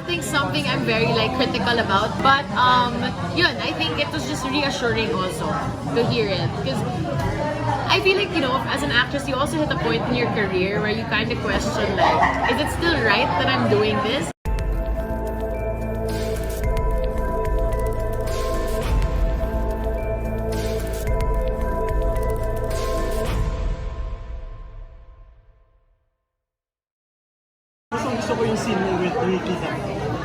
acting something I'm very like critical about. But yun, I think it was just reassuring also to hear it. Because I feel like, you know, as an actress, you also hit a point in your career where you kind of question like, is it still right that I'm doing this? Gusto ko yung scene mo with Ricky.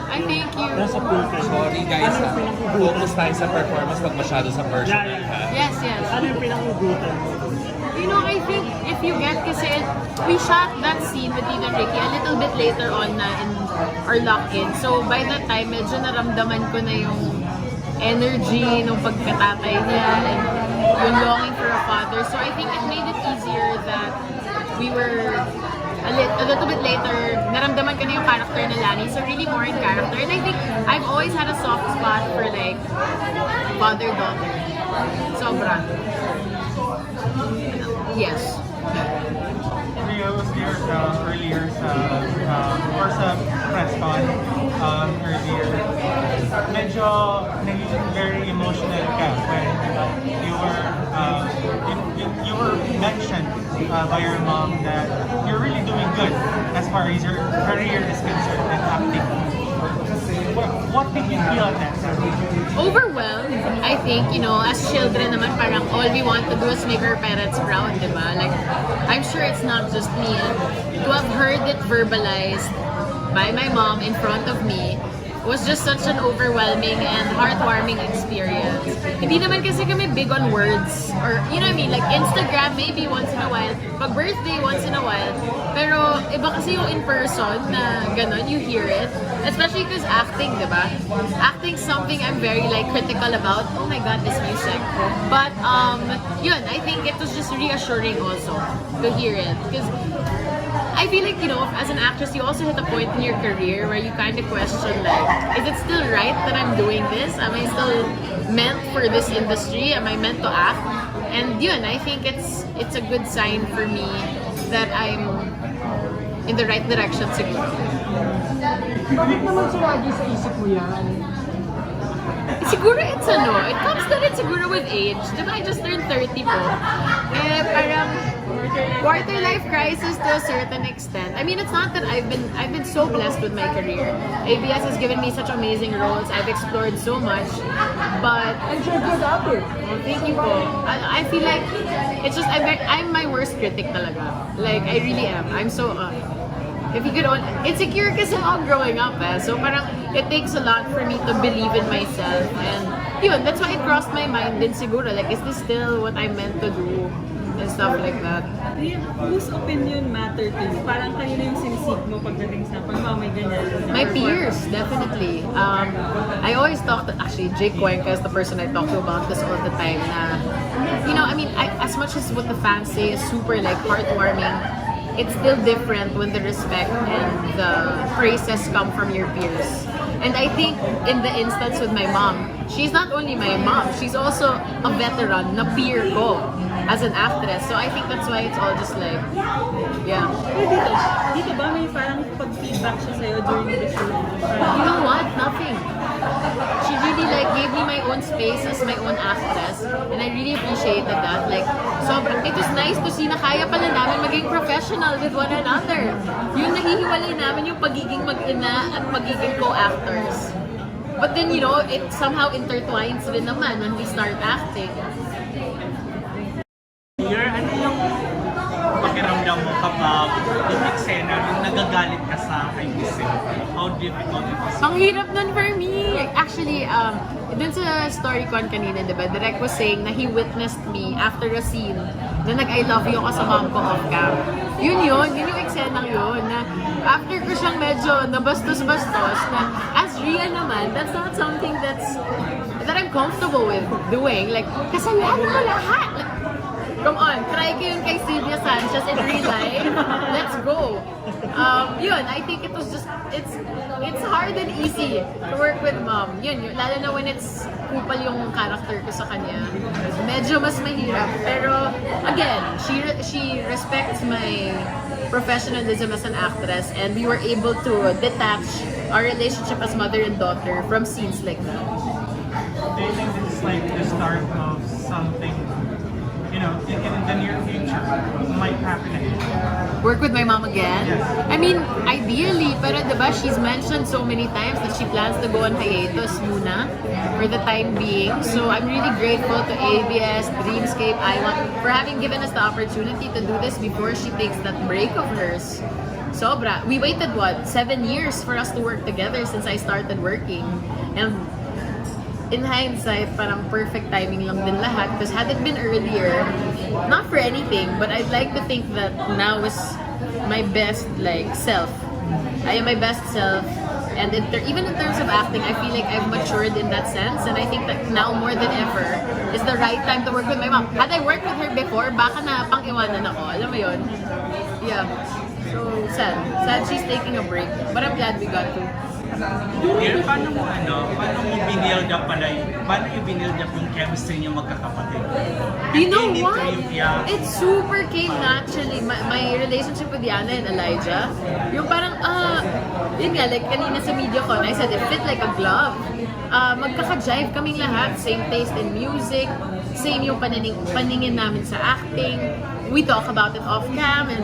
I thank you. Nasa perfect. Sorry guys, focus tayo sa performance pag masyado sa personal. Yes, yes. Ano yung pinakagugutan mo? You know, I think if you get, kasi we shot that scene with Tina and Ricky a little bit later on na in our lock-in. So by that time, medyo naramdaman ko na yung energy nung pagkatatay niya and yung longing for a father. So I think it made it easier that we were a little bit later, naramdaman ko na yung character na Lani. So really more in character. And I think I've always had a soft spot for like father-daughter. Sobra. Yes. Ria was there earlier sa press con earlier. Medyo naging very emotional ka when you were mentioned by your mom that you're really doing good as far as your career is concerned and acting. What did you feel at that time? Overwhelmed. I think, you know, as children naman, parang all we want to do is make our parents proud, diba? Like, I'm sure it's not just me. To have heard it verbalized by my mom in front of me was just such an overwhelming and heartwarming experience. Hindi naman kasi kami big on words or, you know what I mean, like Instagram maybe once in a while, pag birthday once in a while, pero iba kasi yung in person na ganon, you hear it. Especially because acting, diba? Acting something I'm very like critical about. Oh my god, this music. But yun, I think it was just reassuring also to hear it. Because I feel like, you know, as an actress, you also hit a point in your career where you kind of question like, is it still right that I'm doing this? Am I still meant for this industry? Am I meant to act? And yun, I think it's a good sign for me that I'm in the right direction siguro. Bakit naman sumagi sa isip mo yan? Siguro it's it comes to it siguro with age. Diba I just turned 30 po? Eh, parang quarter life crisis to a certain extent. I mean, it's not that I've been so blessed with my career. ABS has given me such amazing roles. I've explored so much. But And you're good at it. oh, thank you po. I feel like it's just I'm my worst critic talaga. Like I really am. I'm so if you could insecure kasi ako growing up so parang it takes a lot for me to believe in myself and yun, that's why it crossed my mind din siguro like is this still what I'm meant to do and stuff like that. Ria, whose opinion matter to you? Parang kanina yung sinisig mo pagdating sa pagmamay ganyan. My peers, definitely. I always talk to, actually, Jake Cuenca is the person I talk to about this all the time na, you know, I mean, as much as what the fans say is super like heartwarming, it's still different when the respect and the praises come from your peers. And I think in the instance with my mom, she's not only my mom, she's also a veteran na peer ko as an actress. So I think that's why it's all just like, yeah. Pero dito ba may parang pag-feedback siya sa'yo during the shoot? You know what? Nothing. She really like gave me my own space as my own actress and I really appreciated that. Like, sobrang, it was nice to see na kaya pala namin maging professional with one another. Yung nahihiwalay namin yung pagiging mag-ina at pagiging co-actors. But then, you know, it somehow intertwines rin naman when we start acting. Ano yung pakiramdam mo kapag yung eksena, yung nagagalit ka sa kaibisin? How difficult it is? Ang hirap nun for me. Actually, dun sa StoryCon kanina, diba, Direk was saying na he witnessed me after a scene na nag-I love you ako sa mom ko off-cam. Yun yung eksenang yun, na after ko siyang medyo nabastos-bastos, na as Ria naman, that's not something that I'm comfortable with doing. Like, kasalanan ko lahat. Like, Come on, try ko yun kay Sylvia Sanchez in real life. Let's go. Yun, I think it was just, it's hard and easy to work with mom. Yun, lalo na when it's kupal yung character ko sa kanya. Medyo mas mahirap. Pero, again, she respects my professionalism as an actress, and we were able to detach our relationship as mother and daughter from scenes like that. Do you think this is like the start of something, you know, in the near future might happen again? Work with my mom again? Yes. I mean, ideally, pero diba, she's mentioned so many times that she plans to go on hiatus muna for the time being. So I'm really grateful to ABS, Dreamscape, for having given us the opportunity to do this before she takes that break of hers. Sobra. We waited, 7 years for us to work together since I started working. And in hindsight, parang perfect timing lang din lahat. Because had it been earlier, not for anything, but I'd like to think that now is my best self. I am my best self. And even in terms of acting, I feel like I've matured in that sense. And I think that now more than ever is the right time to work with my mom. Had I worked with her before, baka na pang-iwanan ako. Alam mo yun? Yeah. So, sad. Sad she's taking a break. But I'm glad we got to. Dear, paano mo binild up paano yung binild up yung chemistry niyo magkakapatid? You know Came it what? to you, yeah. It super came naturally. My relationship with Yana and Elijah, yung parang, yun nga, like kanina sa MediaCon, I said it fit like a glove. Magkaka-jive kaming lahat. Same taste in music, same yung paningin namin sa acting. We talk about it off-cam, and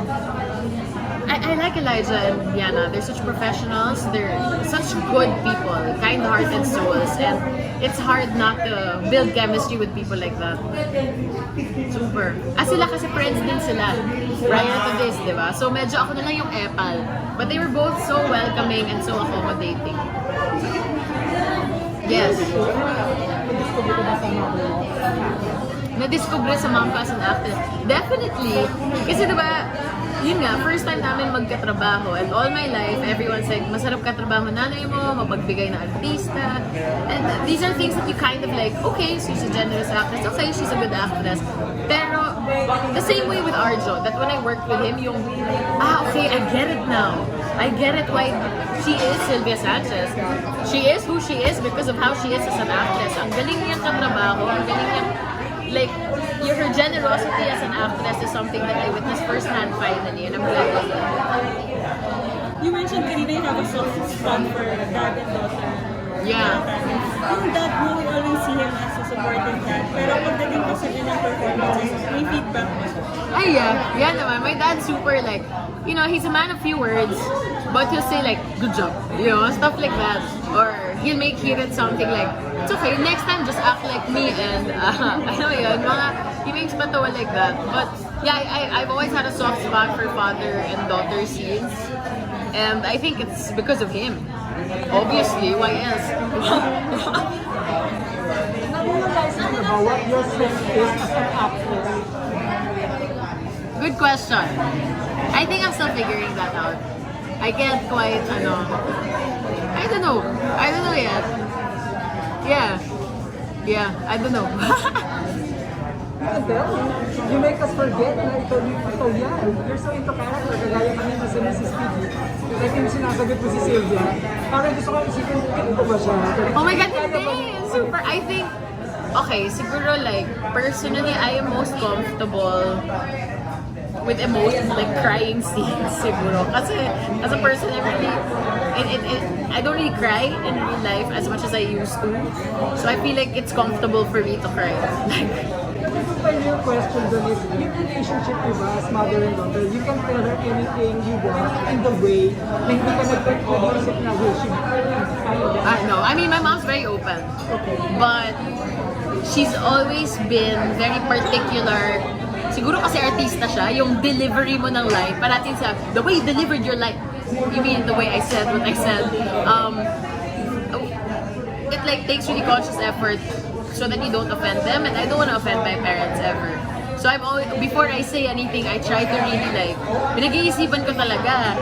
I like Elijah and Yana. They're such professionals. They're such good people, kind-hearted souls, and it's hard not to build chemistry with people like that. Super. Sila kasi friends din sila prior to this, di ba? So medyo ako na lang yung epal. But they were both so welcoming and so accommodating. Yes. Na-discover sa mom ko as an actor. Definitely. Kasi diba, yun nga, first time namin magkatrabaho, and all my life, everyone's like, masarap katrabaho nanay mo, mapagbigay na artista. And these are things that you kind of like, okay, she's a generous actress, okay, she's a good actress. Pero, the same way with Arjo, that when I worked with him, yung, okay, I get it now. I get it why she is Sylvia Sanchez. She is who she is because of how she is as an actress. Ang galing niyang katrabaho, ang galing niyang, like, her generosity as an actress is something that I witnessed firsthand finally, and I'm glad of that. You mentioned kanina you have a soft spot for dad and daughter. Yeah. Yung dad mo, we always see him as a supporting dad. Pero pagdating ko sa kanyang performances, may feedback mo siya. Ay, yeah. Yeah naman. My dad's super like, you know, he's a man of few words, but he'll say like, good job, you know, stuff like that. Or he'll hear it something like, it's okay, next time just act like me, and ano yun, he makes patawa like that. But yeah, I've always had a soft spot for father and daughter scenes, and I think it's because of him. Obviously, why else? Na-realize mo na ba what your strength is as an actress? Good question. I think I'm still figuring that out. I can't quite, I don't know yet. Yeah, I don't know. Until you make us forget na ito yan. You're so into character, kagaya kanina si Mrs. Piggy. Like yung sinasagot mo si Sylvia, parang gusto ko isipin, ganito ba siya? Oh my God, hindi! Super, I think, okay, siguro like, personally, I am most comfortable with emotions, like crying scenes, siguro. Kasi, as a person, I don't really cry in real life as much as I used to. So I feel like it's comfortable for me to cry. Like, your question dun is, yung relationship diba as mother and daughter, you can tell her anything you want in the way na hindi ka nag-isip na, well, she No, I mean, my mom's very open. But she's always been very particular. Siguro kasi artista siya, yung delivery mo ng line, parating sa, the way you delivered your line, you mean the way I said what I said, it like takes really conscious effort so that you don't offend them, and I don't want to offend my parents ever. So I'm always, before I say anything, I try to really like, pinag-iisipan ko talaga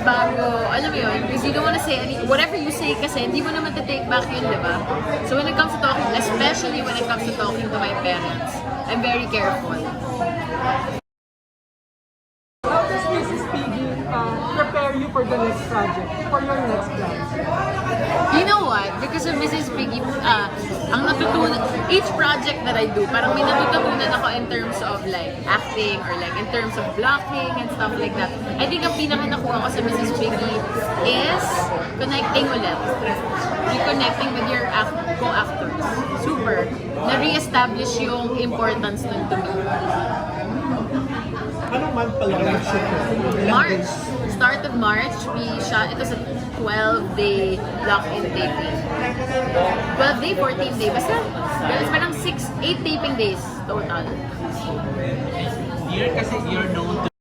bago, alam mo yun, because you don't want to say whatever you say kasi, hindi mo naman take back yun, di ba? So when it comes to talking, especially when it comes to talking to my parents, I'm very careful. How does Mrs. Piggy prepare you for the next project, for your next plans? You know what? Because of Mrs. Piggy, ang natutunan, each project that I do, parang may natutunan ako in terms of like acting or like in terms of blocking and stuff like that. I think ang pinaka nakuha ko sa Mrs. Piggy is connecting ulit. Reconnecting with your co-actors. Super. Na-re-establish yung importance nun to me. Anong month pala kayo shoot? March. Start of March, we shot, it was a 12-day lock-in taping. 12-day, 14-day, basta. It's parang 8 taping days total. You're known to